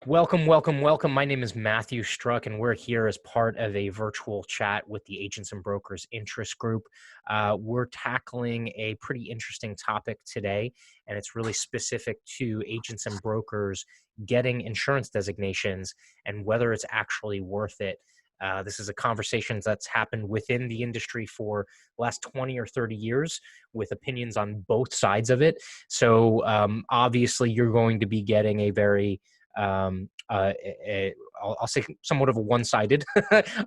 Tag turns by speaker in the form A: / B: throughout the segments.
A: Welcome, welcome, welcome. My name is Matthew Struck, and we're here as part of a virtual chat with the Agents and Brokers Interest Group. We're tackling a pretty interesting topic today, and it's really specific to agents and brokers getting insurance designations and whether it's actually worth it. This is a conversation that's happened within the industry for the last 20 or 30 years with opinions on both sides of it. So obviously you're going to be getting a very I'll say somewhat of a one-sided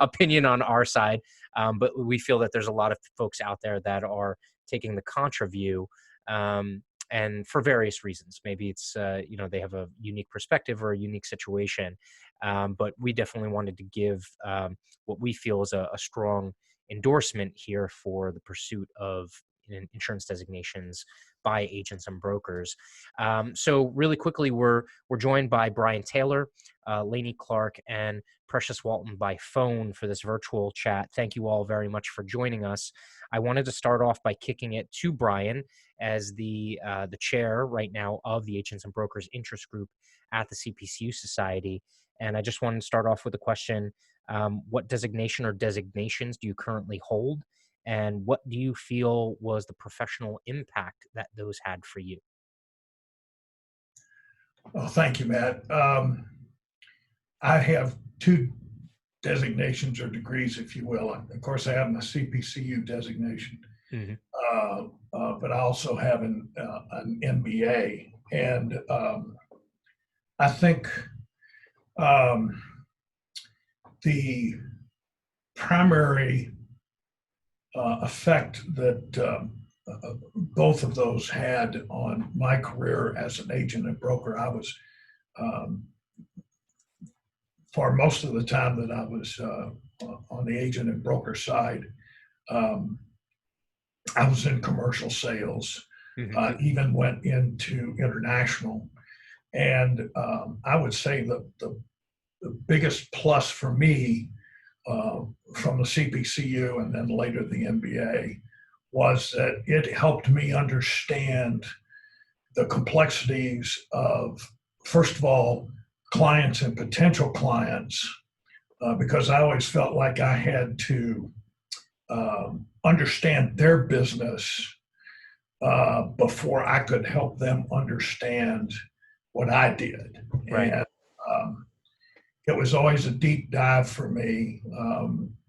A: opinion on our side, but we feel that there's a lot of folks out there that are taking the contra view, and for various reasons. Maybe it's they have a unique perspective or a unique situation, but we definitely wanted to give what we feel is a strong endorsement here for the pursuit of insurance designations by agents and brokers. So really quickly, we're joined by Brian Taylor, Lanie Clark, and Precious Walton by phone for this virtual chat. Thank you all very much for joining us. I wanted to start off by kicking it to Brian as the chair right now of the Agents and Brokers Interest Group at the CPCU Society. And I just wanted to start off with a question. What designation or designations do you currently hold? And what do you feel was the professional impact that those had for you?
B: Well, thank you, Matt. I have two designations or degrees, if you will. Of course, I have my CPCU designation, but I also have an MBA. And I think the primary effect that both of those had on my career as an agent and broker. I was, for most of the time that I was on the agent and broker side, I was in commercial sales, even went into international. And I would say that the biggest plus for me from the CPCU and then later the MBA was that it helped me understand the complexities of, first of all, clients and potential clients, because I always felt like I had to understand their business before I could help them understand what I did.
A: Right.
B: And it was always a deep dive for me,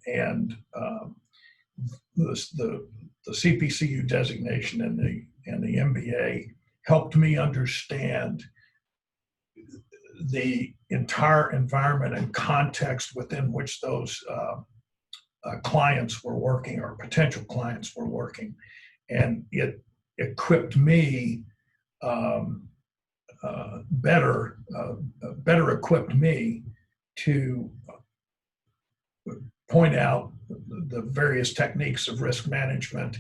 B: and the CPCU designation and the MBA helped me understand the entire environment and context within which those clients were working or potential clients were working, and it equipped me better equipped me to point out the various techniques of risk management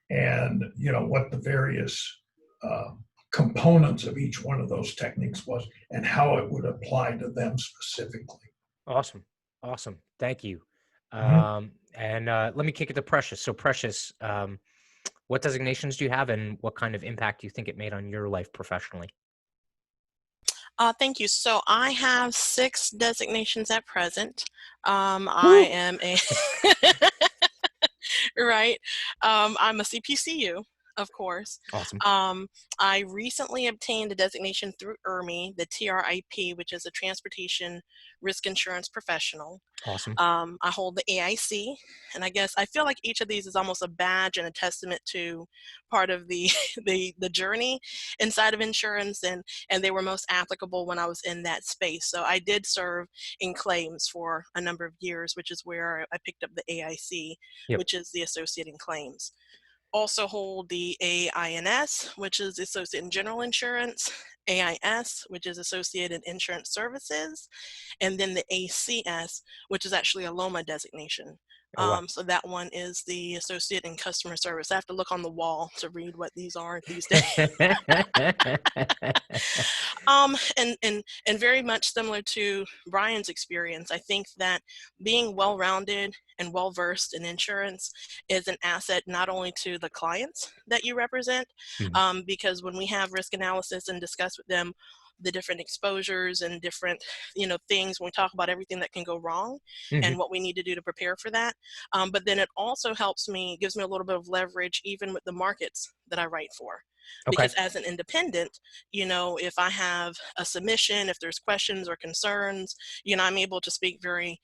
B: and what the various components of each one of those techniques was and how it would apply to them specifically.
A: Awesome. Thank you. And let me kick it to Precious. So Precious, what designations do you have and what kind of impact do you think it made on your life professionally?
C: Thank you. So I have 6 designations at present. I am a right. I'm a CPCU, of course.
A: Awesome.
C: I recently obtained a designation through IRMI, the TRIP, which is a Transportation Risk Insurance Professional.
A: Awesome.
C: I hold the AIC, and I guess I feel like each of these is almost a badge and a testament to part of the the journey inside of insurance, and they were most applicable when I was in that space. So I did serve in claims for a number of years, which is where I picked up the AIC, which is the Associate in Claims. Also hold the AINS, which is Associate in General Insurance, AIS, which is Associate in Insurance Services, and then the ACS, which is actually a LOMA designation. So that one is the Associate in Customer Service. I have to look on the wall to read what these are these days. And very much similar to Brian's experience, I think that being well-rounded and well-versed in insurance is an asset not only to the clients that you represent, because when we have risk analysis and discuss with them the different exposures and different, things when we talk about everything that can go wrong
A: Hmm.
C: and what we need to do to prepare for that. But then it also gives me a little bit of leverage even with the markets that I write for.
A: Okay.
C: Because as an independent, if I have a submission, if there's questions or concerns, I'm able to speak very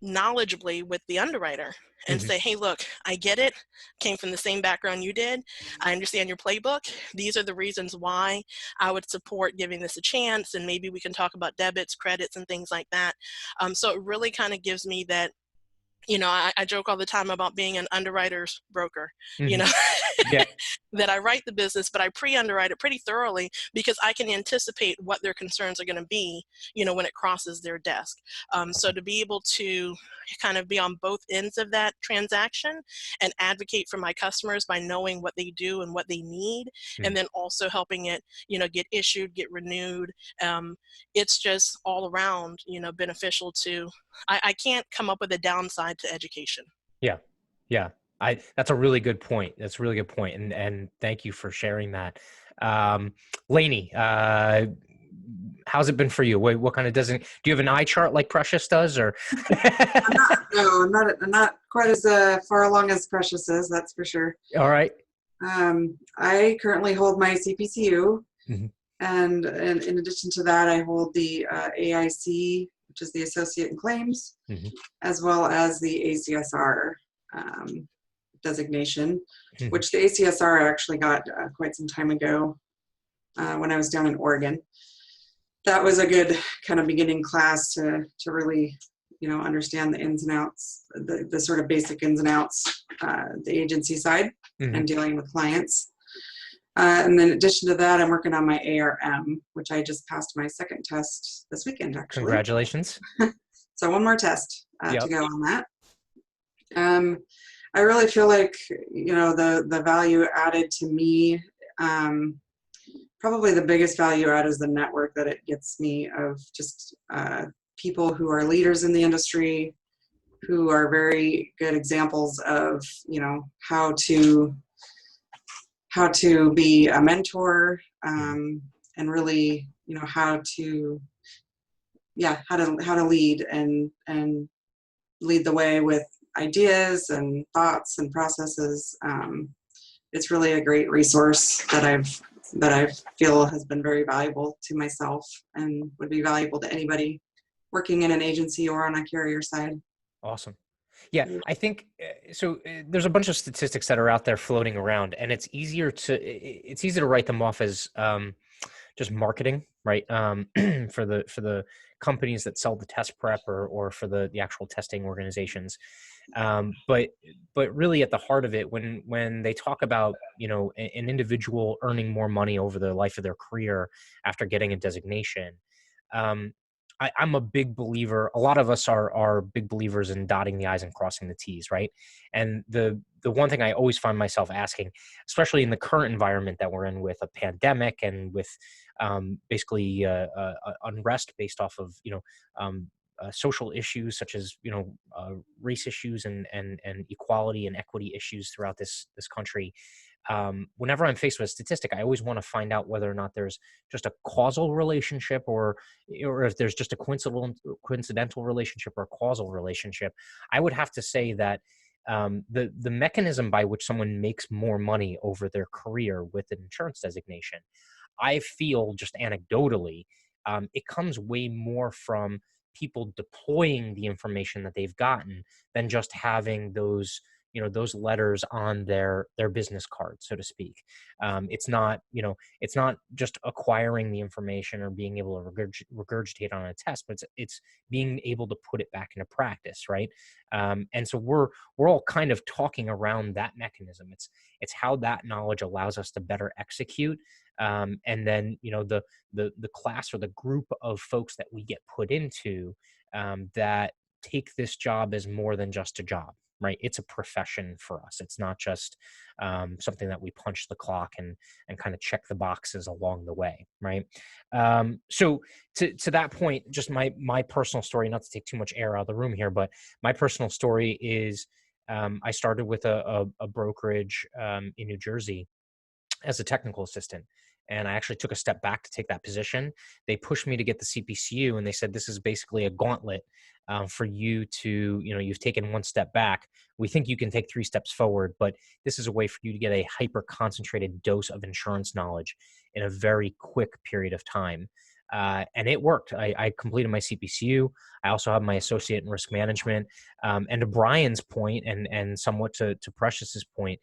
C: knowledgeably with the underwriter and
A: Hmm.
C: say, hey, look, I get it. Came from the same background you did. I understand your playbook. These are the reasons why I would support giving this a chance. And maybe we can talk about debits, credits, and things like that. So it really kind of gives me that, I joke all the time about being an underwriter's broker, you
A: Hmm.
C: know,
A: Yeah.
C: that I write the business, but I pre-underwrite it pretty thoroughly because I can anticipate what their concerns are going to be, when it crosses their desk. So to be able to kind of be on both ends of that transaction and advocate for my customers by knowing what they do and what they need,
A: Mm.
C: and then also helping it, get issued, get renewed. It's just all around, beneficial to, I can't come up with a downside to education.
A: Yeah. Yeah. That's a really good point. That's a really good point. And thank you for sharing that. Um, Lanie, how's it been for you? What kind of do you have an eye chart like Precious does or?
D: I'm not, no, I'm not quite as far along as Precious is, that's for sure.
A: All right.
D: I currently hold my CPCU,
A: Mm-hmm.
D: and in addition to that, I hold the AIC, which is the Associate in Claims,
A: Mm-hmm.
D: as well as the ACSR designation,
A: Mm-hmm.
D: which the ACSR I actually got quite some time ago when I was down in Oregon. That was a good kind of beginning class to really, understand the ins and outs, the sort of basic ins and outs, the agency side,
A: Mm-hmm.
D: and dealing with clients. And then in addition to that, I'm working on my ARM, which I just passed my second test this weekend, actually.
A: Congratulations.
D: So one more test to
A: Yep.
D: go on that. I really feel like, the value added to me, probably the biggest value add is the network that it gets me of just people who are leaders in the industry, who are very good examples of, how to be a mentor, and really, how to lead and lead the way with ideas and thoughts and processes. It's really a great resource that I feel has been very valuable to myself and would be valuable to anybody working in an agency or on a carrier side.
A: Awesome. Yeah, I think so. There's a bunch of statistics that are out there floating around, and it's easy to write them off as just marketing, right? For the companies that sell the test prep or for the actual testing organizations. But really at the heart of it, when they talk about an individual earning more money over the life of their career after getting a designation. I'm a big believer. A lot of us are big believers in dotting the I's and crossing the T's, right? And the one thing I always find myself asking, especially in the current environment that we're in with a pandemic and with basically unrest based off of social issues such as race issues and equality and equity issues throughout this country. Whenever I'm faced with a statistic, I always want to find out whether or not there's just a causal relationship or if there's just a coincidental relationship or a causal relationship. I would have to say that the mechanism by which someone makes more money over their career with an insurance designation, I feel just anecdotally, it comes way more from people deploying the information that they've gotten than just having those letters on their business card, so to speak. It's not just acquiring the information or being able to regurgitate on a test, but it's being able to put it back into practice, right? And so we're all kind of talking around that mechanism. It's how that knowledge allows us to better execute. And then the class or the group of folks that we get put into that take this job as more than just a job, right? It's a profession for us. It's not just something that we punch the clock and kind of check the boxes along the way, right? So to that point, just my personal story, not to take too much air out of the room here, but my personal story is I started with a brokerage in New Jersey as a technical assistant. and I actually took a step back to take that position. They pushed me to get the CPCU, and they said, this is basically a gauntlet for you to, you've taken one step back. We think you can take 3 steps forward, but this is a way for you to get a hyper concentrated dose of insurance knowledge in a very quick period of time. And it worked. I completed my CPCU. I also have my associate in risk management. And to Brian's point, and somewhat to Precious's point,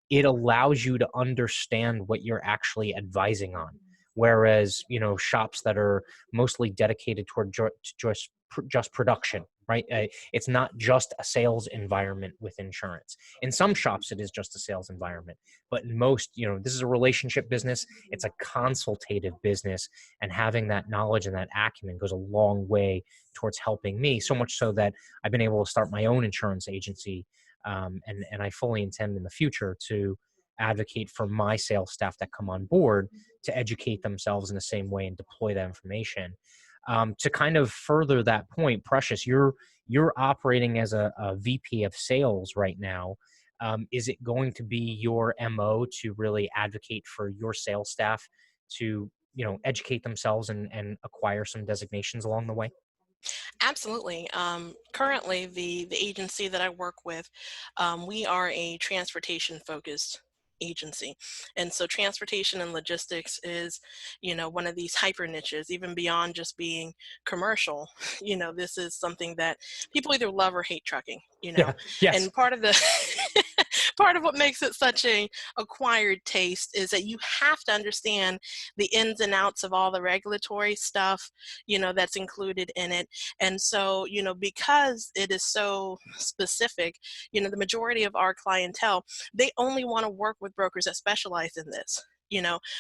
A: it allows you to understand what you're actually advising on. Whereas, shops that are mostly dedicated toward just production, right? It's not just a sales environment with insurance. In some shops, it is just a sales environment, but in most, this is a relationship business. It's a consultative business, and having that knowledge and that acumen goes a long way towards helping me. So much so that I've been able to start my own insurance agency. And I fully intend in the future to advocate for my sales staff that come on board to educate themselves in the same way and deploy that information. To kind of further that point, Precious, you're operating as a VP of sales right now. Is it going to be your MO to really advocate for your sales staff to, educate themselves and acquire some designations along the way?
C: Absolutely. Currently, the agency that I work with, we are a transportation focused agency, and so transportation and logistics is, one of these hyper niches, even beyond just being commercial. This is something that people either love or hate trucking.
A: Yeah. Yes.
C: And part of the part of what makes it such a acquired taste is that you have to understand the ins and outs of all the regulatory stuff, that's included in it. And so, because it is so specific, the majority of our clientele, they only want to work with brokers that specialize in this.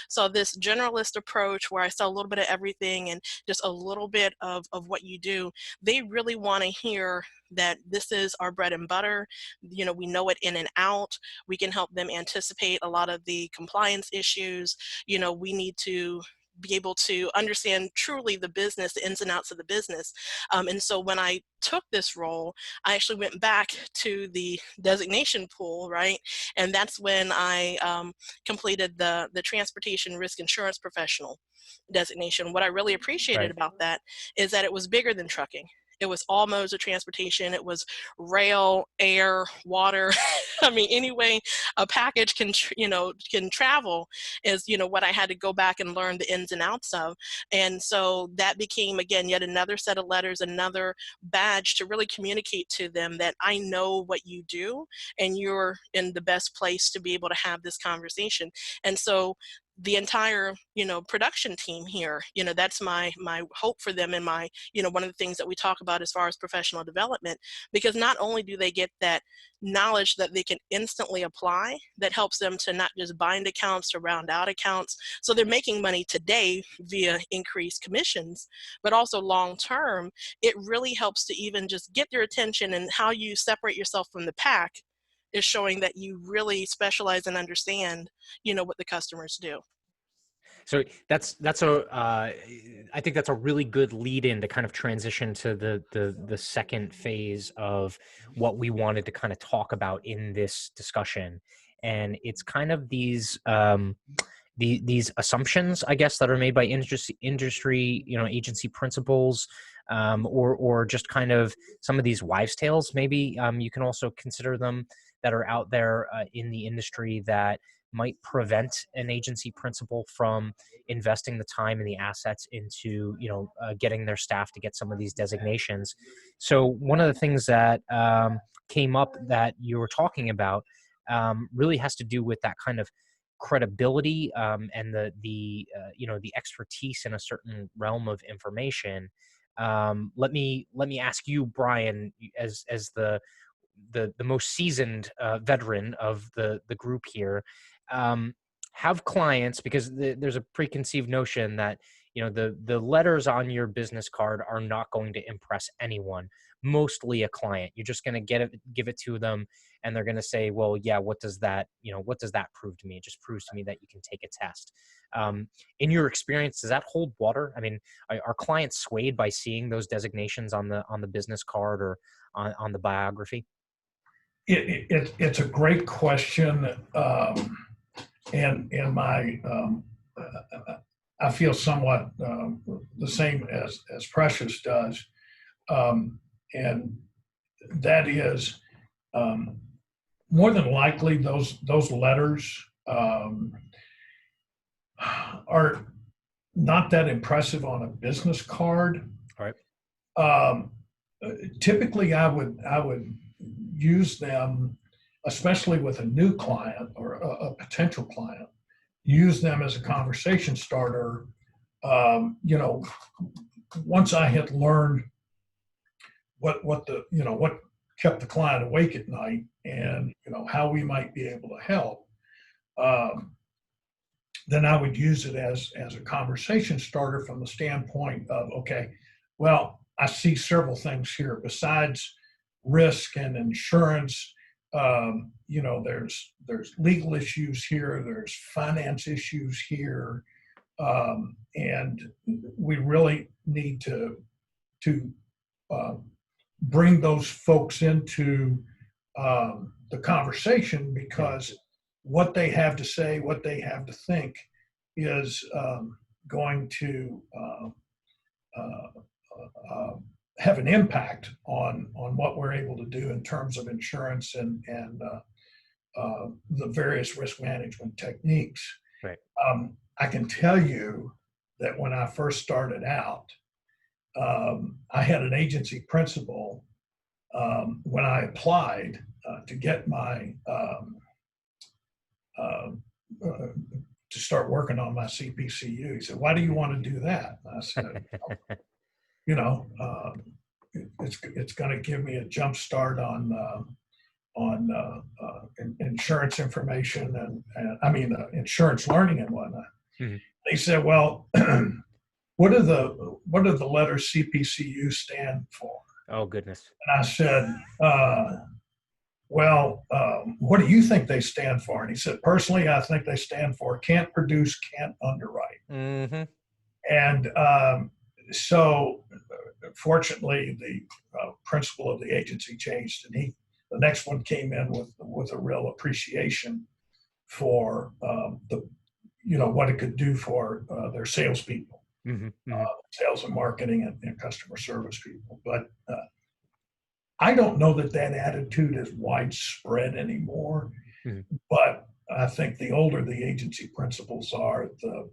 C: So this generalist approach where I sell a little bit of everything and just a little bit of what you do, they really want to hear that this is our bread and butter. We know it in and out. We can help them anticipate a lot of the compliance issues. We need to be able to understand truly the business, the ins and outs of the business. And so when I took this role, I actually went back to the designation pool, right? And that's when I completed the transportation risk insurance professional designation. What I really appreciated
A: Right.
C: about that is that it was bigger than trucking. It was all modes of transportation. It was rail, air, water. I mean, any way a package can travel is, what I had to go back and learn the ins and outs of. And so that became, again, yet another set of letters, another badge to really communicate to them that I know what you do and you're in the best place to be able to have this conversation. And so the entire production team here, that's my hope for them, and my one of the things that we talk about as far as professional development, because not only do they get that knowledge that they can instantly apply that helps them to not just bind accounts, to round out accounts, so they're making money today via increased commissions, but also long term it really helps to even just get their attention, and how you separate yourself from the pack is showing that you really specialize and understand what the customers do.
A: So that's I think that's a really good lead in to kind of transition to the second phase of what we wanted to kind of talk about in this discussion. And it's kind of these these assumptions, I guess, that are made by industry, agency principals, or just kind of some of these wives' tales. Maybe you can also consider them, that are out there in the industry that might prevent an agency principal from investing the time and the assets into, getting their staff to get some of these designations. So one of the things that came up that you were talking about really has to do with that kind of credibility, and the expertise in a certain realm of information. Let me ask you, Brian, as the most seasoned veteran of the group here, have clients, because there's a preconceived notion that the letters on your business card are not going to impress anyone, mostly a client. You're just going to give it to them, and they're going to say, well, yeah, what does that prove to me? It just proves to me that you can take a test. In your experience, does that hold water? I mean, are clients swayed by seeing those designations on the business card or on the biography?
B: It's a great question, and my I feel somewhat the same as Precious does, and that is more than likely those letters are not that impressive on a business card.
A: All right.
B: Um, Typically, I would use them, especially with a new client or a potential client. Use them as a conversation starter. You know, once I had learned what kept the client awake at night, and how we might be able to help. Then I would use it as a conversation starter from the standpoint of, okay, well, I see several things here besides risk and insurance. There's legal issues here, there's finance issues here, and we really need to bring those folks into the conversation, because what they have to say, what they have to think is going to have an impact on what we're able to do in terms of insurance and the various risk management techniques.
A: Right.
B: I can tell you that when I first started out, I had an agency principal when I applied to get my to start working on my CPCU. He said, "Why do you want to do that?" I said, it's going to give me a jump start on insurance information and insurance learning and whatnot.
A: Mm-hmm.
B: He said, "Well, what do the letters CPCU stand for?"
A: Oh, goodness.
B: And I said, what do you think they stand for? And he said, "Personally, I think they stand for can't produce, can't underwrite."
A: Mm-hmm.
B: And so fortunately, the principal of the agency changed, and the next one came in with a real appreciation for what it could do for their salespeople,
A: Mm-hmm.
B: sales and marketing and customer service people. But I don't know that attitude is widespread anymore.
A: Mm-hmm.
B: But I think the older the agency principals are, the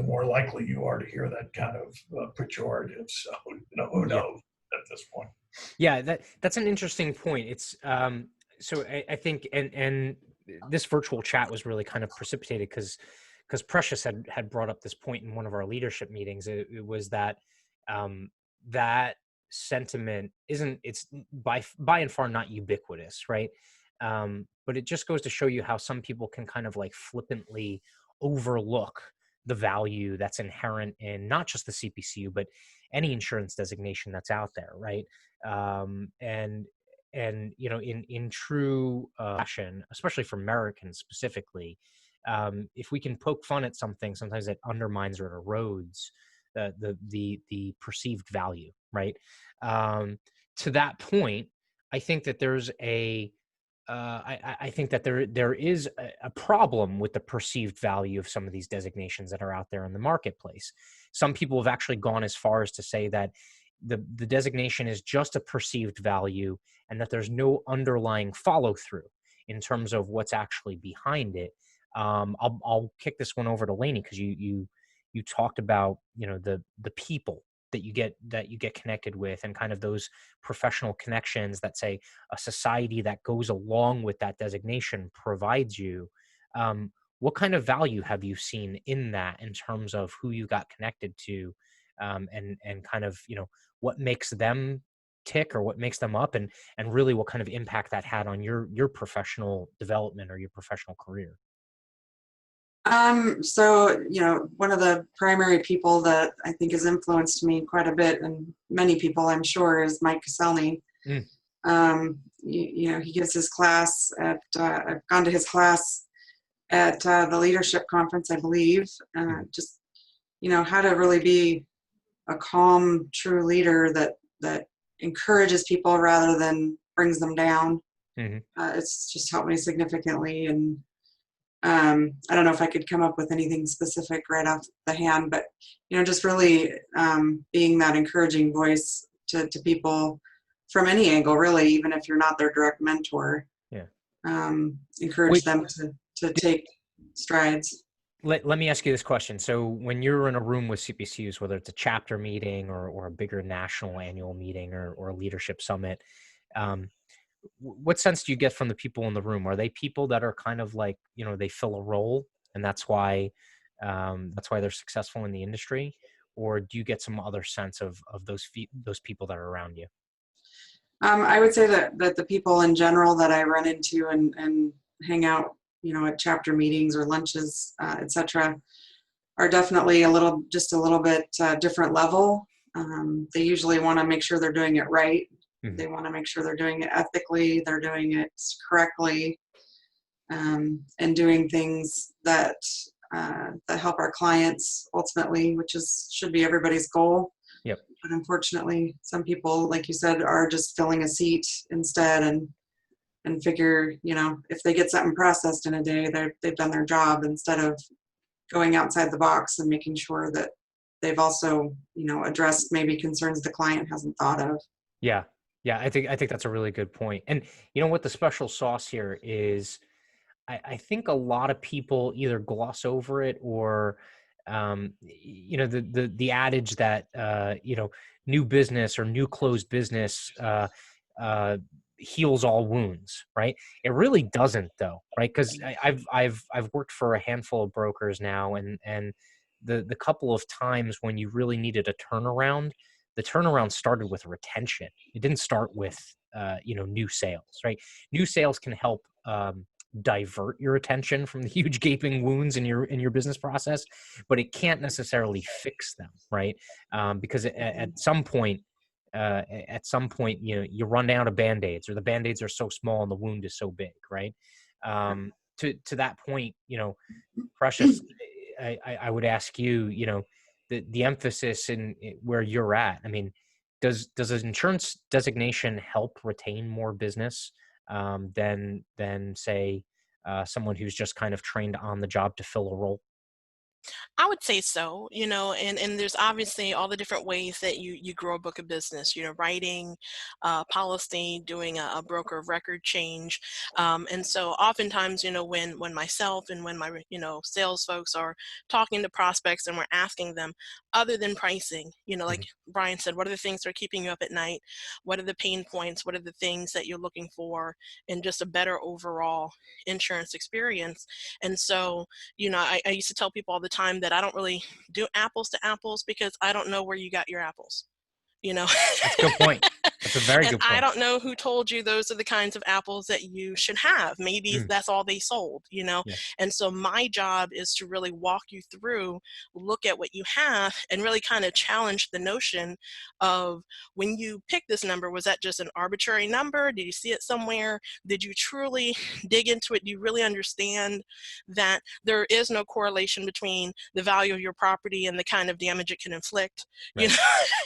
B: more likely you are to hear that kind of pejorative. So who knows at this point?
A: Yeah, that's an interesting point. It's so I think and this virtual chat was really kind of precipitated because Precious had brought up this point in one of our leadership meetings. It was that that sentiment it's by and far not ubiquitous, right? But it just goes to show you how some people can kind of like flippantly overlook the value that's inherent in not just the CPCU, but any insurance designation that's out there, right? And in true fashion, especially for Americans specifically, if we can poke fun at something, sometimes it undermines or it erodes the perceived value, right? To that point, I think that there's I think that there is a problem with the perceived value of some of these designations that are out there in the marketplace. Some people have actually gone as far as to say that the designation is just a perceived value and that there's no underlying follow through in terms of what's actually behind it. I'll kick this one over to Lanie because you talked about the people that you get connected with and kind of those professional connections that say a society that goes along with that designation provides you. What kind of value have you seen in that in terms of who you got connected to, and kind of what makes them tick or what makes them up, and really what kind of impact that had on your professional development or your professional career?
D: So, one of the primary people that I think has influenced me quite a bit, and many people I'm sure, is Mike Caselny. He gives his class I've gone to his class at the leadership conference, I believe. Just, how to really be a calm, true leader that encourages people rather than brings them down.
A: Mm-hmm.
D: It's just helped me significantly. I don't know if I could come up with anything specific right off the hand, but, just really being that encouraging voice to people from any angle, really, even if you're not their direct mentor.
A: Yeah.
D: Encourage them to take strides.
A: Let me ask you this question. So when you're in a room with CPCUs, whether it's a chapter meeting or a bigger national annual meeting or a leadership summit, what sense do you get from the people in the room? Are they people that are kind of like, they fill a role and that's why they're successful in the industry? Or do you get some other sense of those people that are around you?
D: I would say that the people in general that I run into and hang out, at chapter meetings or lunches, etc., are definitely just a little bit different level. They usually want to make sure they're doing it right.
A: Mm-hmm.
D: They want to make sure they're doing it ethically, they're doing it correctly, and doing things that help our clients ultimately, which should be everybody's goal.
A: Yep.
D: But unfortunately, some people, like you said, are just filling a seat instead and figure, if they get something processed in a day, they've done their job, instead of going outside the box and making sure that they've also, addressed maybe concerns the client hasn't thought of.
A: Yeah. Yeah. I think that's a really good point. And what the special sauce here is, I think a lot of people either gloss over it or, the adage that, new business or new closed business, heals all wounds, right? It really doesn't though, right? Because I've worked for a handful of brokers now, and the couple of times when you really needed a turnaround, the turnaround started with retention. It didn't start with new sales, right? New sales can help divert your attention from the huge gaping wounds in your business process, but it can't necessarily fix them, right? Because at some point, you run down of band-aids, or the band-aids are so small and the wound is so big, right? To that point, Precious, I would ask you, the emphasis in where you're at. I mean, does an insurance designation help retain more business than say someone who's just kind of trained on the job to fill a role?
C: I would say so, and there's obviously all the different ways that you grow a book of business, writing, policy, doing a broker of record change. And so oftentimes, when myself and when my, sales folks are talking to prospects and we're asking them, other than pricing, like Brian said, what are the things that are keeping you up at night? What are the pain points? What are the things that you're looking for in just a better overall insurance experience? And so, I used to tell people all the time that I don't really do apples to apples because I don't know where you got your apples.
A: That's a good point. That's a very
C: And
A: good
C: I
A: point.
C: don't know who told you those are the kinds of apples that you should have. Maybe that's all they sold,
A: Yeah.
C: And so my job is to really walk you through, look at what you have, and really kind of challenge the notion of, when you pick this number, was that just an arbitrary number? Did you see it somewhere? Did you truly dig into it? Do you really understand that there is no correlation between the value of your property and the kind of damage it can inflict?
A: Right.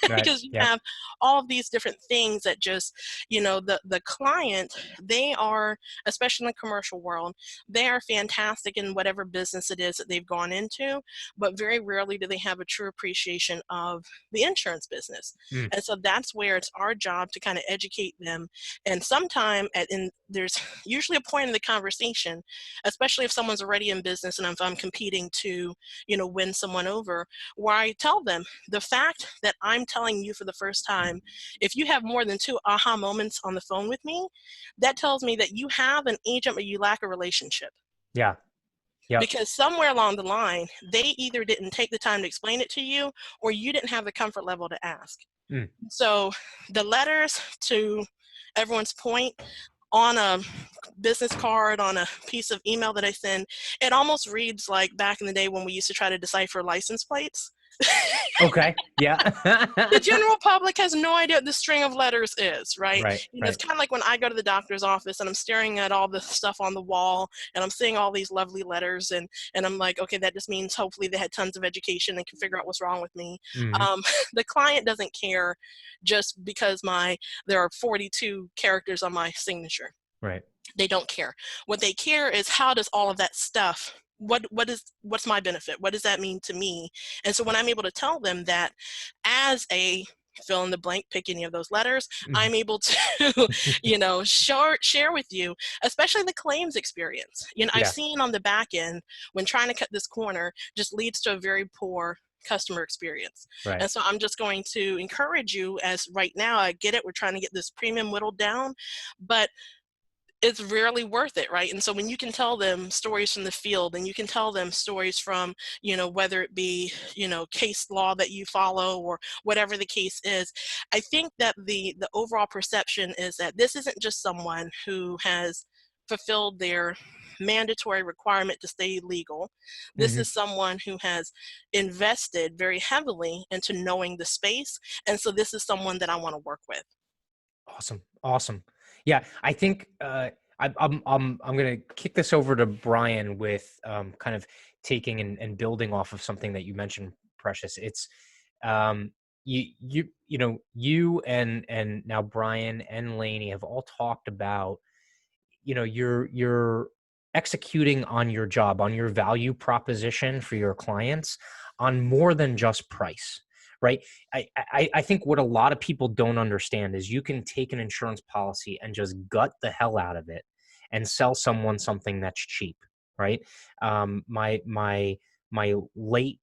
C: Because you have all of these different things that just, the client, they are, especially in the commercial world, they are fantastic in whatever business it is that they've gone into, but very rarely do they have a true appreciation of the insurance business. And so that's where it's our job to kind of educate them. And there's usually a point in the conversation, especially if someone's already in business and if I'm competing to, win someone over, where I tell them, the fact that I'm telling you for the first time, if you have more than 2 aha moments on the phone with me, that tells me that you have an agent but you lack a relationship.
A: Yeah. Yep.
C: Because somewhere along the line, they either didn't take the time to explain it to you, or you didn't have the comfort level to ask. So the letters, to everyone's point, on a business card, on a piece of email that I send, it almost reads like back in the day when we used to try to decipher license plates.
A: Okay. Yeah.
C: The general public has no idea what the string of letters is, right?
A: Right.
C: It's kind of like when I go to the doctor's office and I'm staring at all the stuff on the wall and I'm seeing all these lovely letters, and I'm like, okay, that just means hopefully they had tons of education and can figure out what's wrong with me. The client doesn't care just because there are 42 characters on my signature.
A: Right.
C: They don't care. What they care is, how does all of that stuff, what's my benefit? What does that mean to me? And so when I'm able to tell them that, as a fill in the blank, pick any of those letters,
A: Mhm.
C: I'm able to, share with you, especially the claims experience. I've
A: Yeah,
C: seen on the back end, when trying to cut this corner just leads to a very poor customer experience.
A: right.
C: And so I'm just going to encourage you, as right now, I get it, we're trying to get this premium whittled down, but it's rarely worth it, right? And so when you can tell them stories from the field, and you can tell them stories from, whether it be, case law that you follow, or whatever the case is, I think that the overall perception is that this isn't just someone who has fulfilled their mandatory requirement to stay legal. This
A: Hmm.
C: is someone who has invested very heavily into knowing the space. And so this is someone that I want to work with.
A: Awesome. Awesome. Yeah, I think I'm gonna kick this over to Brian with kind of taking and building off of something that you mentioned, Precious. It's um, you and now Brian and Lanie have all talked about, you're executing on your job, on your value proposition for your clients, on more than just price, right? I think what a lot of people don't understand is, you can take an insurance policy and just gut the hell out of it and sell someone something that's cheap, right? My late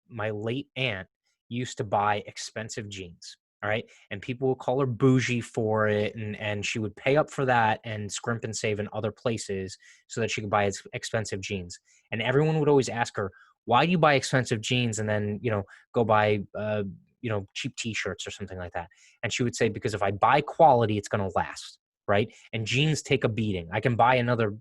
A: my late aunt used to buy expensive jeans. All right. And people would call her bougie for it. And she would pay up for that and scrimp and save in other places so that she could buy expensive jeans. And everyone would always ask her, why do you buy expensive jeans and then, go buy, cheap t-shirts or something like that? And she would say, because if I buy quality, it's going to last. Right. And jeans take a beating. I can buy another,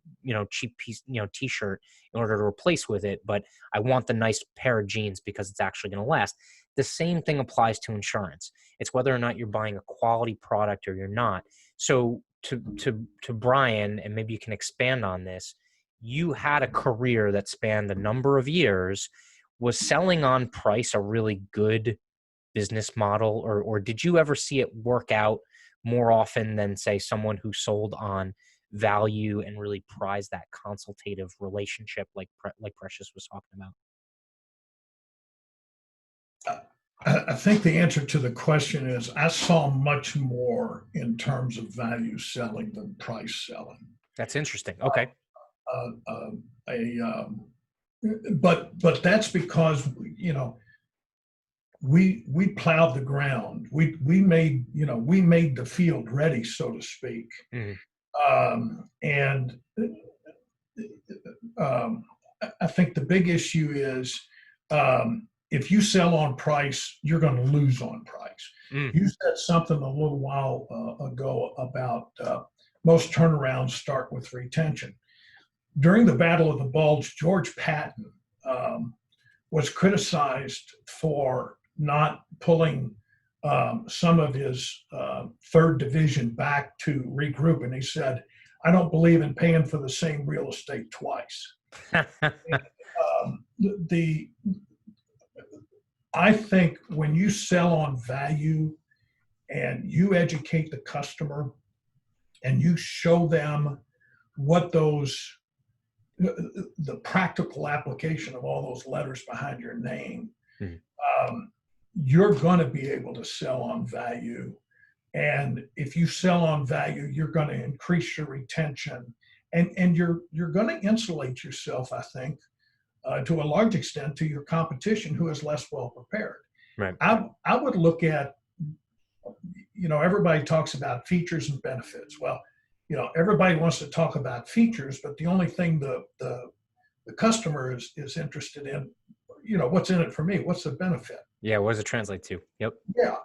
A: cheap piece, t-shirt in order to replace with it, but I want the nice pair of jeans because it's actually going to last. The same thing applies to insurance. It's whether or not you're buying a quality product or you're not. So to Brian, and maybe you can expand on this, you had a career that spanned a number of years. Was selling on price a really good business model, or did you ever see it work out more often than, say, someone who sold on value and really prized that consultative relationship, like Precious was talking about?
B: I think the answer to the question is, I saw much more in terms of value selling than price selling.
A: That's interesting. Okay.
B: Uh, uh, a but that's because, we plowed the ground. We made the field ready, so to speak.
A: Mhm.
B: And I think the big issue is, if you sell on price, you're going to lose on price.
A: Mm.
B: You said something a little while ago about most turnarounds start with retention. During the Battle of the Bulge, George Patton was criticized for not pulling some of his third division back to regroup. And he said, I don't believe in paying for the same real estate twice. Um, the I think when you sell on value and you educate the customer and you show them what the practical application of all those letters behind your name,
A: Mhm.
B: you're going to be able to sell on value. And if you sell on value, you're going to increase your retention, and you're going to insulate yourself, I think, to a large extent, to your competition who is less well prepared.
A: Right.
B: I would look at, everybody talks about features and benefits. Well, everybody wants to talk about features, but the only thing the customer is interested in, what's in it for me? What's the benefit?
A: Yeah. What does it translate to? Yep.
B: Yeah,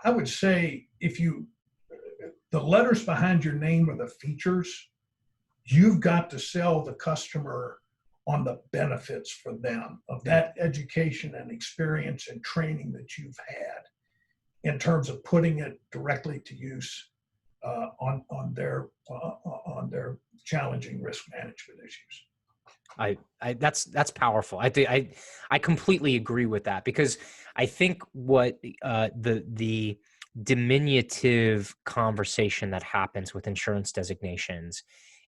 B: I would say, the letters behind your name are the features, you've got to sell the customer on the benefits for them of that education and experience and training that you've had, in terms of putting it directly to use on their challenging risk management issues.
A: That's powerful. I completely agree with that, because I think what the diminutive conversation that happens with insurance designations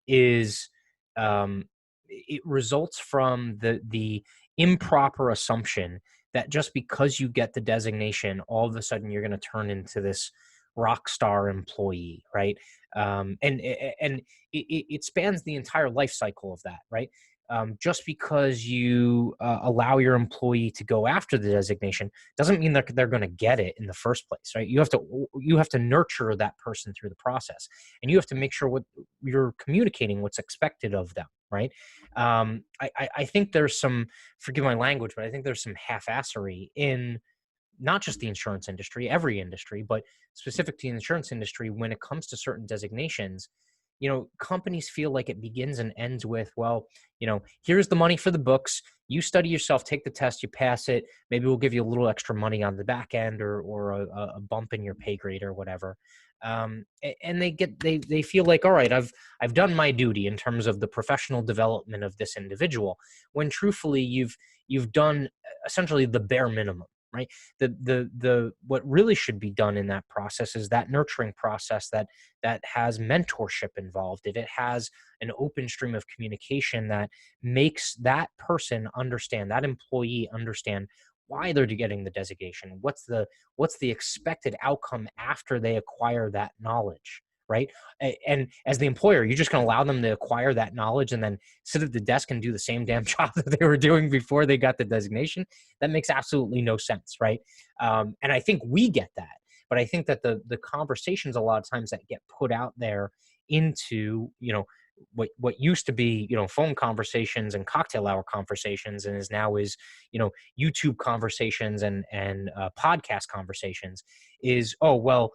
A: is it results from the improper assumption that just because you get the designation, all of a sudden you're going to turn into this rock star employee, right? And it spans the entire life cycle of that, right? Just because you allow your employee to go after the designation doesn't mean that they're going to get it in the first place, right? You have to nurture that person through the process, and you have to make sure what you're communicating, what's expected of them, right? I think there's some, forgive my language, but I think there's some half-assery in not just the insurance industry, every industry, but specific to the insurance industry when it comes to certain designations. Companies feel like it begins and ends with, well, here's the money for the books. You study yourself, take the test, you pass it. Maybe we'll give you a little extra money on the back end or a bump in your pay grade or whatever. And they feel like, all right, I've done my duty in terms of the professional development of this individual, when truthfully you've done essentially the bare minimum. Right. The what really should be done in that process is that nurturing process that has mentorship involved. It has an open stream of communication that makes that person understand, that employee understand why they're getting the designation. What's the expected outcome after they acquire that knowledge. Right. And as the employer, you're just going to allow them to acquire that knowledge and then sit at the desk and do the same damn job that they were doing before they got the designation. That makes absolutely no sense. Right. And I think we get that. But I think that the conversations a lot of times that get put out there into, what used to be, phone conversations and cocktail hour conversations and is YouTube conversations and podcast conversations is, oh, well,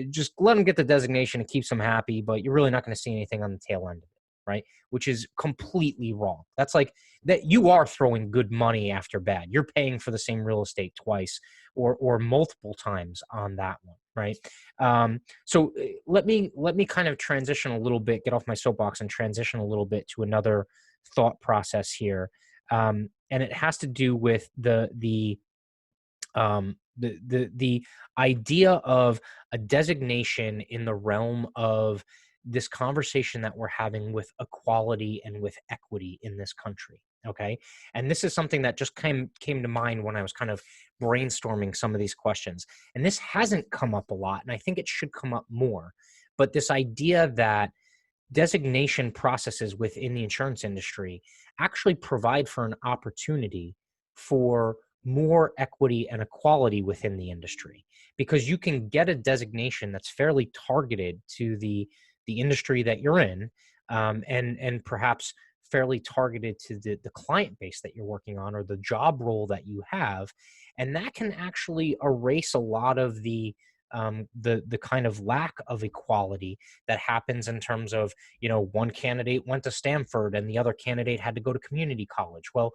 A: just let them get the designation. It keeps them happy, but you're really not going to see anything on the tail end of it, right? Which is completely wrong. That's like that you are throwing good money after bad. You're paying for the same real estate twice or multiple times on that one, right? So let me kind of transition a little bit, get off my soapbox and transition a little bit to another thought process here. And it has to do with the idea of a designation in the realm of this conversation that we're having with equality and with equity in this country. Okay. And this is something that just came to mind when I was kind of brainstorming some of these questions. And this hasn't come up a lot, and I think it should come up more. But this idea that designation processes within the insurance industry actually provide for an opportunity for more equity and equality within the industry, because you can get a designation that's fairly targeted to the industry that you're in, and perhaps fairly targeted to the client base that you're working on or the job role that you have. And that can actually erase a lot of the kind of lack of equality that happens in terms of, one candidate went to Stanford and the other candidate had to go to community college. Well,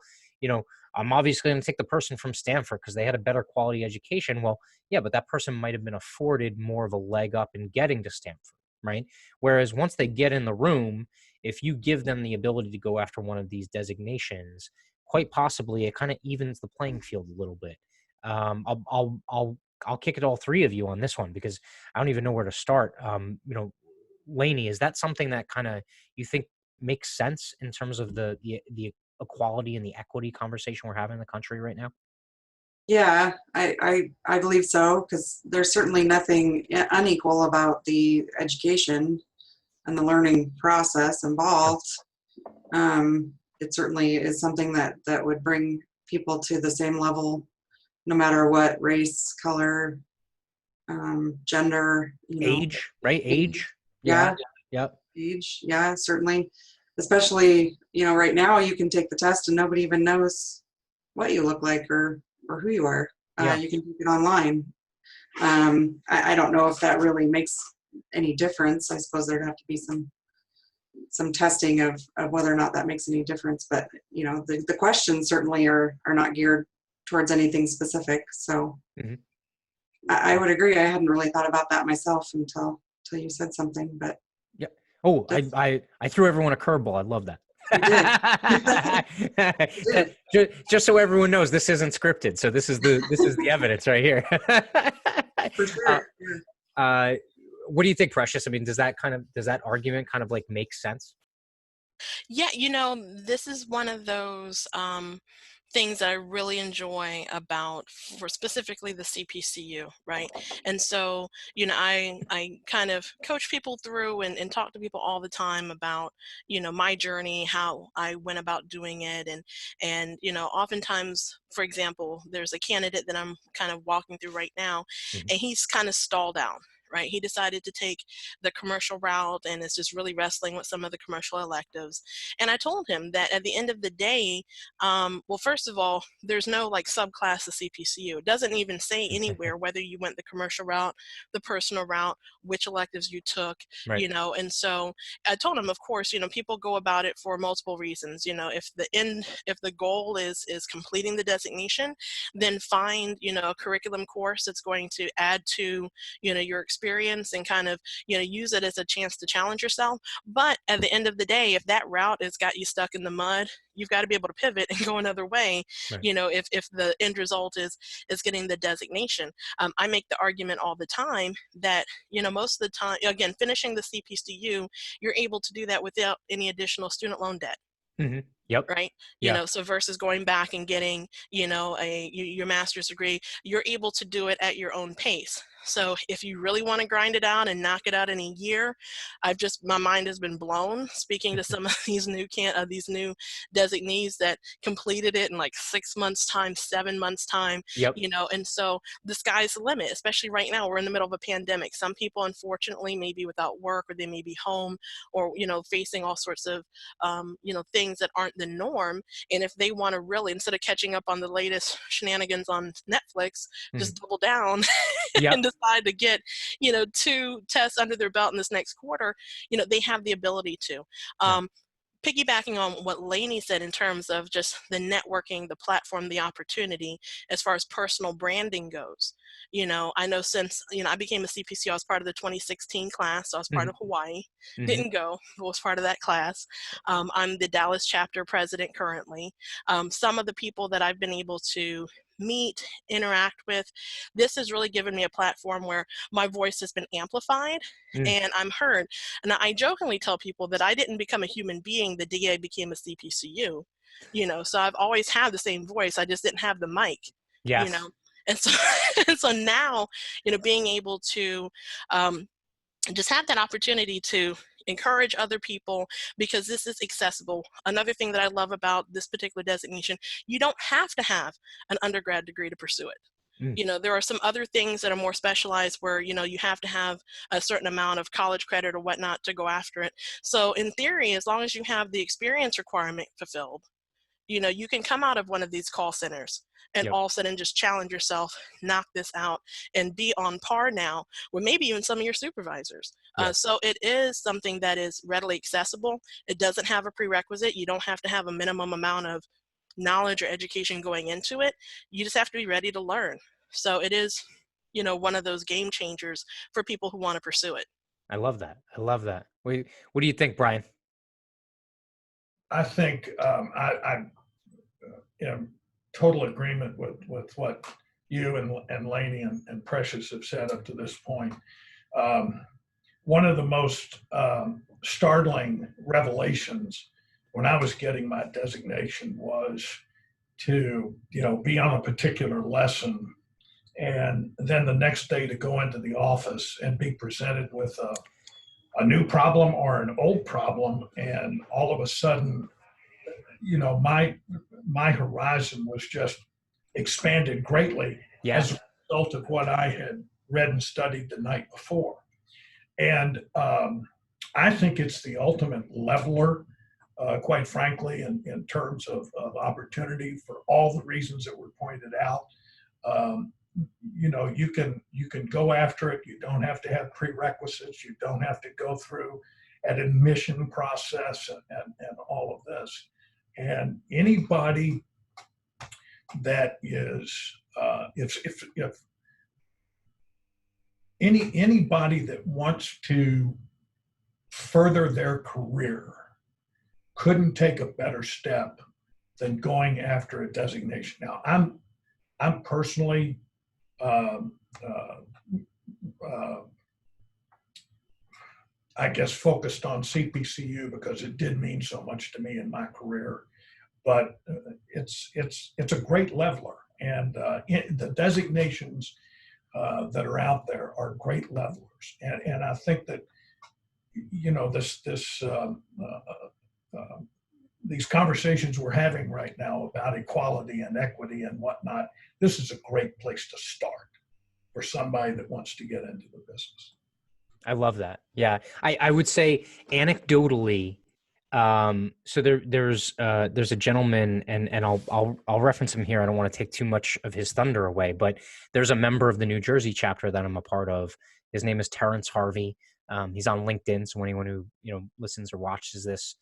A: I'm obviously going to take the person from Stanford because they had a better quality education. Well, yeah, but that person might have been afforded more of a leg up in getting to Stanford, right? Whereas once they get in the room, if you give them the ability to go after one of these designations, quite possibly it kind of evens the playing field a little bit. I'll kick it all three of you on this one because I don't even know where to start. Lanie, is that something that kind of you think makes sense in terms of the equality and the equity conversation we're having in the country right now?
D: Yeah, I believe so, because there's certainly nothing unequal about the education and the learning process involved. It certainly is something that would bring people to the same level, no matter what race, color, gender,
A: age, right? Age.
D: Yeah.
A: Yep.
D: Age. Yeah, certainly. Especially, right now you can take the test and nobody even knows what you look like or who you are. You can take it online. I don't know if that really makes any difference. I suppose there'd have to be some testing of whether or not that makes any difference. But, the questions certainly are not geared towards anything specific. So I would agree. I hadn't really thought about that myself until you said something, but.
A: Yeah. Oh, I threw everyone a curveball. I love that. Just so everyone knows, this isn't scripted. So this is the evidence right here.
D: For sure.
A: What do you think, Precious? I mean, does that argument kind of like make sense?
C: Yeah, this is one of those things that I really enjoy about, for specifically the CPCU, right? And so, I kind of coach people through and talk to people all the time about, my journey, how I went about doing it, and oftentimes, for example, there's a candidate that I'm kind of walking through right now,
A: Mhm.
C: and he's kind of stalled out. Right, he decided to take the commercial route and is just really wrestling with some of the commercial electives. And I told him that at the end of the day, well, first of all, there's no like subclass of CPCU. It doesn't even say anywhere whether you went the commercial route, the personal route, which electives you took,
A: Right.
C: And so I told him, of course, people go about it for multiple reasons. If the goal is completing the designation, then find, a curriculum course that's going to add to, your experience and kind of, use it as a chance to challenge yourself. But at the end of the day, if that route has got you stuck in the mud, you've got to be able to pivot and go another way.
A: Right.
C: If the end result is getting the designation. I make the argument all the time that most of the time, again, finishing the CPCU, you're able to do that without any additional student loan debt.
A: Mm-hmm. Yep.
C: Right.
A: Yeah.
C: So versus going back and getting, your master's degree, you're able to do it at your own pace. So if you really want to grind it out and knock it out in a year, my mind has been blown speaking to some of these new designees that completed it in like 6 months time, 7 months time,
A: Yep.
C: and so the sky's the limit, especially right now. We're in the middle of a pandemic. Some people, unfortunately, may be without work, or they may be home, or, facing all sorts of, things that aren't the norm. And if they want to really, instead of catching up on the latest shenanigans on Netflix, just double down
A: Yep.
C: and decide to get, 2 tests under their belt in this next quarter, they have the ability to. Piggybacking on what Lanie said in terms of just the networking, the platform, the opportunity, as far as personal branding goes. I know since, I became a CPC, I was part of the 2016 class, so I was part
A: Mhm.
C: of Hawaii.
A: Mhm.
C: Didn't go, but was part of that class. I'm the Dallas chapter president currently. Some of the people that I've been able to meet, interact with, this has really given me a platform where my voice has been amplified and I'm heard. And I jokingly tell people that I didn't become a human being the day I became a CPCU, so I've always had the same voice. I just didn't have the mic,
A: Yes.
C: and so, and so now, being able to just have that opportunity to encourage other people, because this is accessible. Another thing that I love about this particular designation, you don't have to have an undergrad degree to pursue it. There are some other things that are more specialized where, you have to have a certain amount of college credit or whatnot to go after it. So in theory, as long as you have the experience requirement fulfilled, you can come out of one of these call centers and
A: Yep.
C: all of a sudden just challenge yourself, knock this out, and be on par now with maybe even some of your supervisors.
A: Yeah.
C: So it is something that is readily accessible. It doesn't have a prerequisite. You don't have to have a minimum amount of knowledge or education going into it. You just have to be ready to learn. So it is, one of those game changers for people who want to pursue it.
A: I love that. I love that. What do you think, Brian?
B: I think I'm in total agreement with what you and Lanie and Precious have said up to this point. One of the most startling revelations when I was getting my designation was to be on a particular lesson, and then the next day to go into the office and be presented with a new problem or an old problem, and all of a sudden, my horizon was just expanded greatly as a result of what I had read and studied the night before. And I think it's the ultimate leveler, quite frankly, in terms of opportunity for all the reasons that were pointed out. You can go after it. You don't have to have prerequisites. You don't have to go through an admission process and all of this. And anybody that is, if anybody that wants to further their career couldn't take a better step than going after a designation. Now, I'm personally I guess, focused on CPCU because it did mean so much to me in my career. But it's a great leveler, and the designations that are out there are great levelers, and I think that these conversations we're having right now about equality and equity and whatnot, this is a great place to start for somebody that wants to get into the business.
A: I love that. Yeah. I would say anecdotally, so there's a gentleman, and I'll reference him here. I don't want to take too much of his thunder away, but there's a member of the New Jersey chapter that I'm a part of. His name is Terrence Harvey. He's on LinkedIn, so anyone who listens or watches this,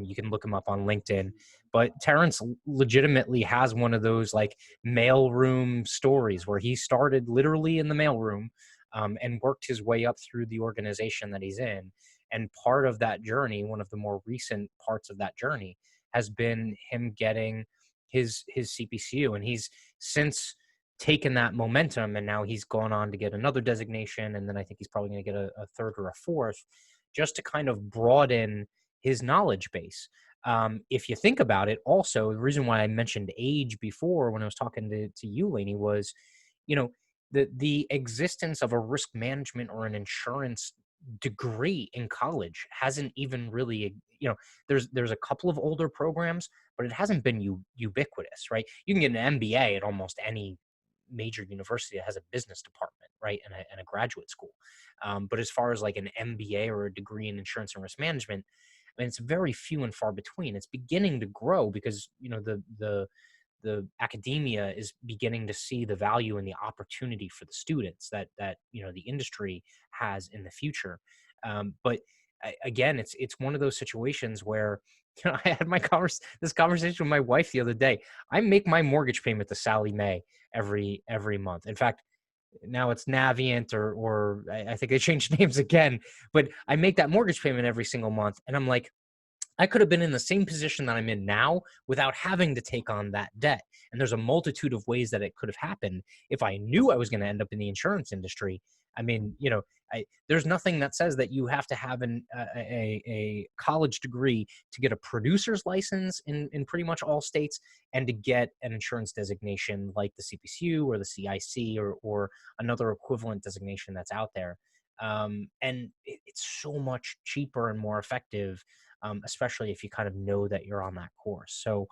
A: you can look him up on LinkedIn. But Terrence legitimately has one of those like mailroom stories where he started literally in the mailroom, and worked his way up through the organization that he's in. And part of that journey, one of the more recent parts of that journey, has been him getting his CPCU, and he's since taken that momentum, and now he's gone on to get another designation, and then I think he's probably going to get a third or a fourth, just to kind of broaden his knowledge base. If you think about it, also the reason why I mentioned age before when I was talking to you, Lanie, was, the existence of a risk management or an insurance degree in college hasn't even really, there's a couple of older programs, but it hasn't been ubiquitous, right? You can get an MBA at almost any major university that has a business department, right, and a graduate school. But as far as like an MBA or a degree in insurance and risk management, I mean, it's very few and far between. It's beginning to grow because the academia is beginning to see the value and the opportunity for the students that the industry has in the future. But again, it's one of those situations where I had this conversation with my wife the other day. I make my mortgage payment to Sally Mae every month. In fact, now it's Navient or I think they changed names again, but I make that mortgage payment every single month, and I'm like, I could have been in the same position that I'm in now without having to take on that debt. And there's a multitude of ways that it could have happened if I knew I was going to end up in the insurance industry. I mean, there's nothing that says that you have to have a college degree to get a producer's license in pretty much all states, and to get an insurance designation like the CPCU or the CIC or another equivalent designation that's out there. And it's so much cheaper and more effective, especially if you kind of know that you're on that course. So,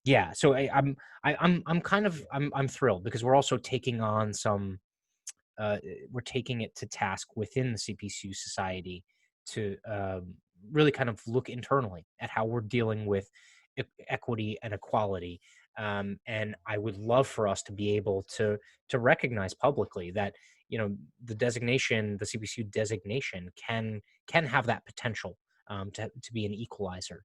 A: yeah. So I'm thrilled because we're also taking on some. We're taking it to task within the CPCU Society to really kind of look internally at how we're dealing with equity and equality. And I would love for us to be able to recognize publicly that the designation, the CPCU designation, can have that potential to be an equalizer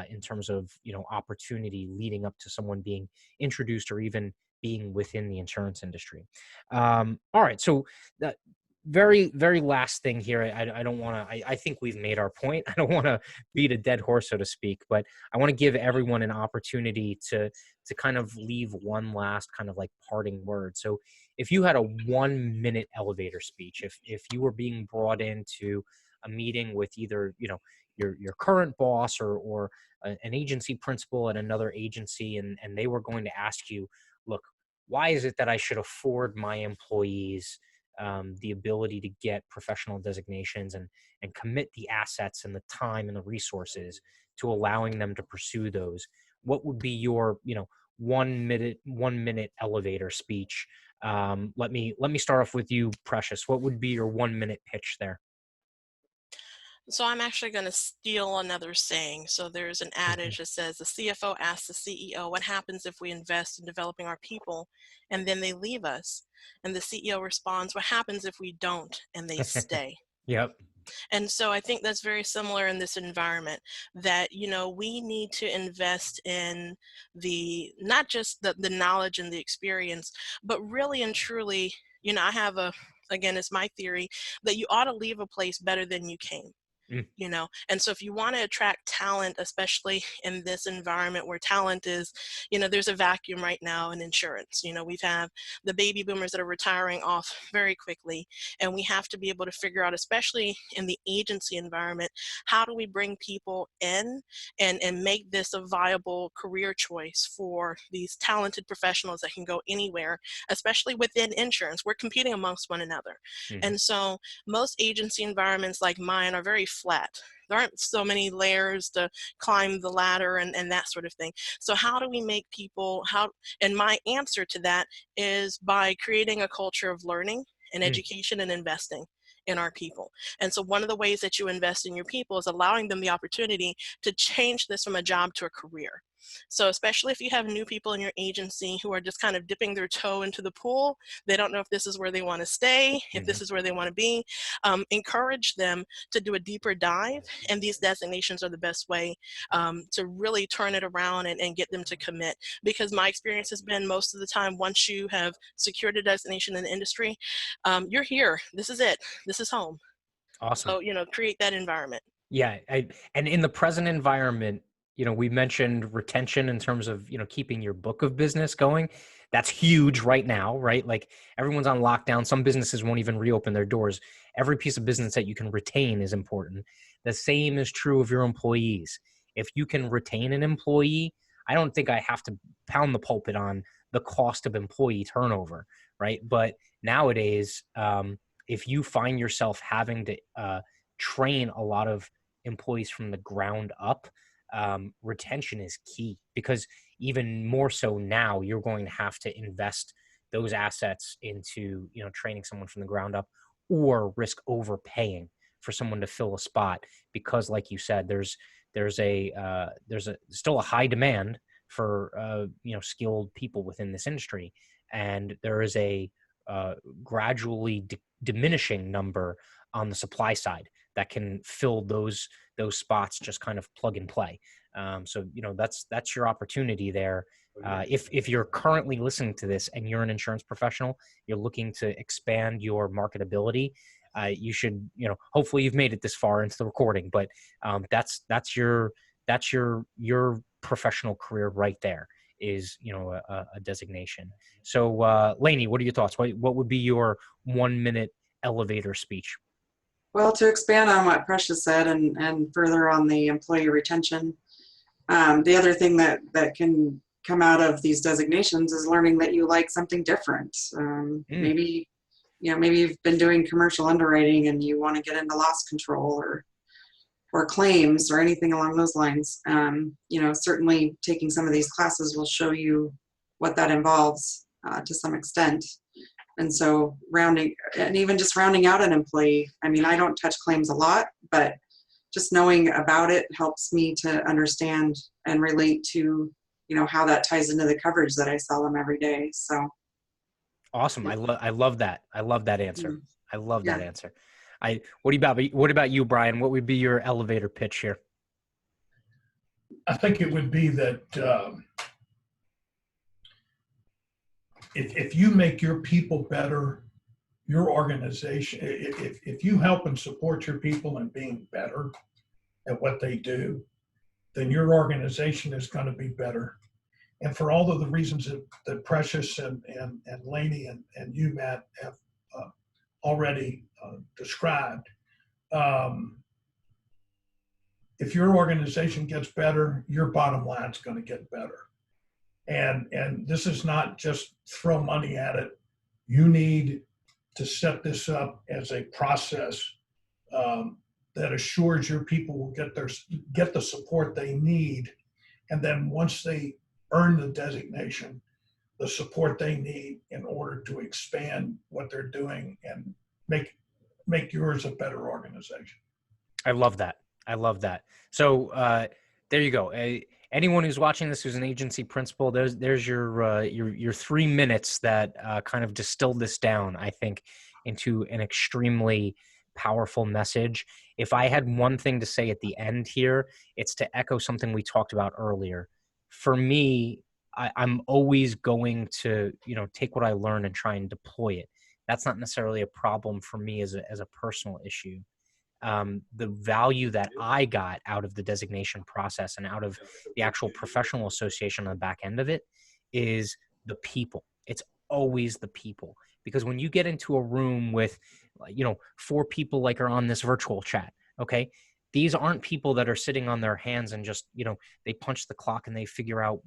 A: in terms of opportunity leading up to someone being introduced or even being within the insurance industry. All right, so the very very last thing here, I don't want to. I think we've made our point. I don't want to beat a dead horse, so to speak, but I want to give everyone an opportunity to kind of leave one last kind of like parting word. So if you had a 1-minute elevator speech, if you were being brought into a meeting with either your current boss or an agency principal at another agency, and they were going to ask you, look, why is it that I should afford my employees the ability to get professional designations and commit the assets and the time and the resources to allowing them to pursue those? What would be your 1-minute elevator speech? Let me start off with you, Precious. What would be your 1-minute pitch there?
C: So I'm actually going to steal another saying. So there's an adage that says the CFO asks the CEO, what happens if we invest in developing our people and then they leave us? And the CEO responds, what happens if we don't and they stay?
A: Yep.
C: And so I think that's very similar in this environment, that, we need to invest in not just the knowledge and the experience, but really and truly, I have again, it's my theory that you ought to leave a place better than you came.
A: Mm.
C: And so if you want to attract talent, especially in this environment where talent is, there's a vacuum right now in insurance. We've had the baby boomers that are retiring off very quickly, and we have to be able to figure out, especially in the agency environment, how do we bring people in and make this a viable career choice for these talented professionals that can go anywhere, especially within insurance. We're competing amongst one another.
A: Mm-hmm.
C: And so most agency environments like mine are very flat. There aren't so many layers to climb the ladder and that sort of thing. So how do we make people, and my answer to that is by creating a culture of learning and education and investing in our people. And so one of the ways that you invest in your people is allowing them the opportunity to change this from a job to a career. So especially if you have new people in your agency who are just kind of dipping their toe into the pool, they don't know if this is where they want to stay, if this is where they want to be, encourage them to do a deeper dive. And these designations are the best way to really turn it around and get them to commit. Because my experience has been most of the time, once you have secured a designation in the industry, you're here. This is it. This is home.
A: Awesome.
C: So, create that environment.
A: Yeah. And in the present environment, we mentioned retention in terms of, keeping your book of business going. That's huge right now, right? Like everyone's on lockdown. Some businesses won't even reopen their doors. Every piece of business that you can retain is important. The same is true of your employees. If you can retain an employee, I don't think I have to pound the pulpit on the cost of employee turnover, right? But nowadays, if you find yourself having to train a lot of employees from the ground up, retention is key, because even more so now, you're going to have to invest those assets into training someone from the ground up, or risk overpaying for someone to fill a spot, because like you said, there's still a high demand for skilled people within this industry, and there is a gradually diminishing number on the supply side that can fill those spots, just kind of plug and play. So that's your opportunity there. If you're currently listening to this and you're an insurance professional, you're looking to expand your marketability, you should, hopefully you've made it this far into the recording, but that's your professional career right there, is a designation. So Lanie, what are your thoughts? What would be your 1 minute elevator speech?
D: Well, to expand on what Precious said and further on the employee retention, the other thing that can come out of these designations is learning that you like something different. Maybe you've been doing commercial underwriting and you want to get into loss control or claims or anything along those lines. Certainly taking some of these classes will show you what that involves to some extent. And so rounding out an employee, I don't touch claims a lot, but just knowing about it helps me to understand and relate to, how that ties into the coverage that I sell them every day. So.
A: Awesome.
D: Yeah.
A: I love that. I love that answer.
D: Mm.
A: I love
D: Yeah.
A: that answer. What about you, Brian? What would be your elevator pitch here?
B: I think it would be that if you make your people better, your organization, if you help and support your people in being better at what they do, then your organization is going to be better. And for all of the reasons that Precious and Lanie and you, Matt, have already described, if your organization gets better, your bottom line is going to get better. And this is not just throw money at it. You need to set this up as a process that assures your people will get the support they need, and then once they earn the designation, the support they need in order to expand what they're doing and make yours a better organization.
A: I love that. So there you go. Anyone who's watching this who's an agency principal, there's your 3 minutes that kind of distilled this down, I think, into an extremely powerful message. If I had one thing to say at the end here, it's to echo something we talked about earlier. For me, I'm always going to take what I learn and try and deploy it. That's not necessarily a problem for me as a personal issue. the value that I got out of the designation process and out of the actual professional association on the back end of it is the people. It's always the people. Because when you get into a room with, 4 people like are on this virtual chat, okay, these aren't people that are sitting on their hands and just, they punch the clock and they figure out,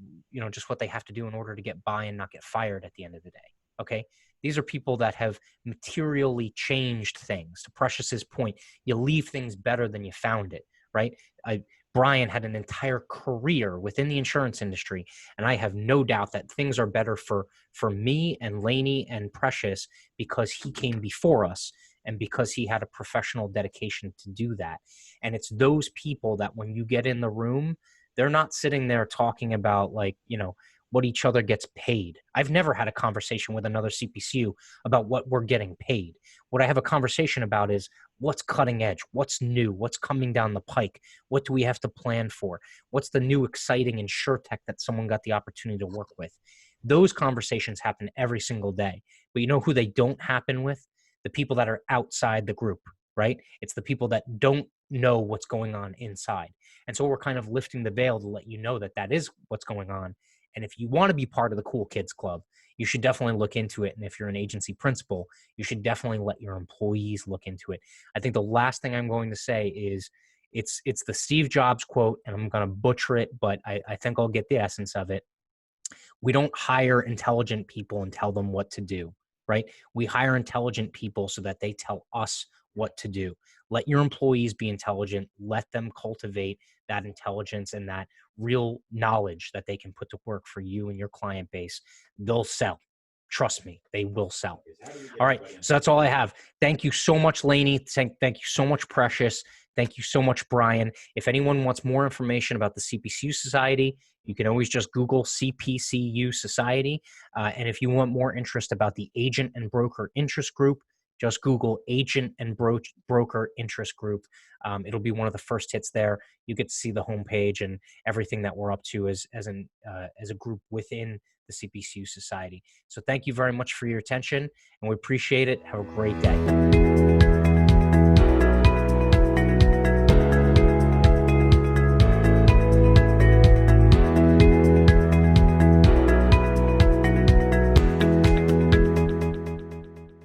A: just what they have to do in order to get by and not get fired at the end of the day. Okay. These are people that have materially changed things. To Precious's point, you leave things better than you found it, right? Brian had an entire career within the insurance industry, and I have no doubt that things are better for me and Lanie and Precious because he came before us and because he had a professional dedication to do that. And it's those people that when you get in the room, they're not sitting there talking about what each other gets paid. I've never had a conversation with another CPCU about what we're getting paid. What I have a conversation about is what's cutting edge, what's new, what's coming down the pike, what do we have to plan for, what's the new exciting insurtech that someone got the opportunity to work with. Those conversations happen every single day. But you know who they don't happen with? The people that are outside the group, right? It's the people that don't know what's going on inside. And so we're kind of lifting the veil to let you know that that is what's going on. And if you want to be part of the Cool Kids Club, you should definitely look into it. And if you're an agency principal, you should definitely let your employees look into it. I think the last thing I'm going to say is it's the Steve Jobs quote, and I'm going to butcher it, but I think I'll get the essence of it. We don't hire intelligent people and tell them what to do, right? We hire intelligent people so that they tell us what to do. Let your employees be intelligent. Let them cultivate that intelligence and that real knowledge that they can put to work for you and your client base. They'll sell. Trust me, they will sell. All right, so that's all I have. Thank you so much, Lanie. Thank you so much, Precious. Thank you so much, Brian. If anyone wants more information about the CPCU Society, you can always just Google CPCU Society. And if you want more interest about the Agent and Broker Interest Group, just Google Agent and Broker Interest Group. It'll be one of the first hits there. You get to see the homepage and everything that we're up to as a group within the CPCU Society. So thank you very much for your attention, and we appreciate it. Have a great day.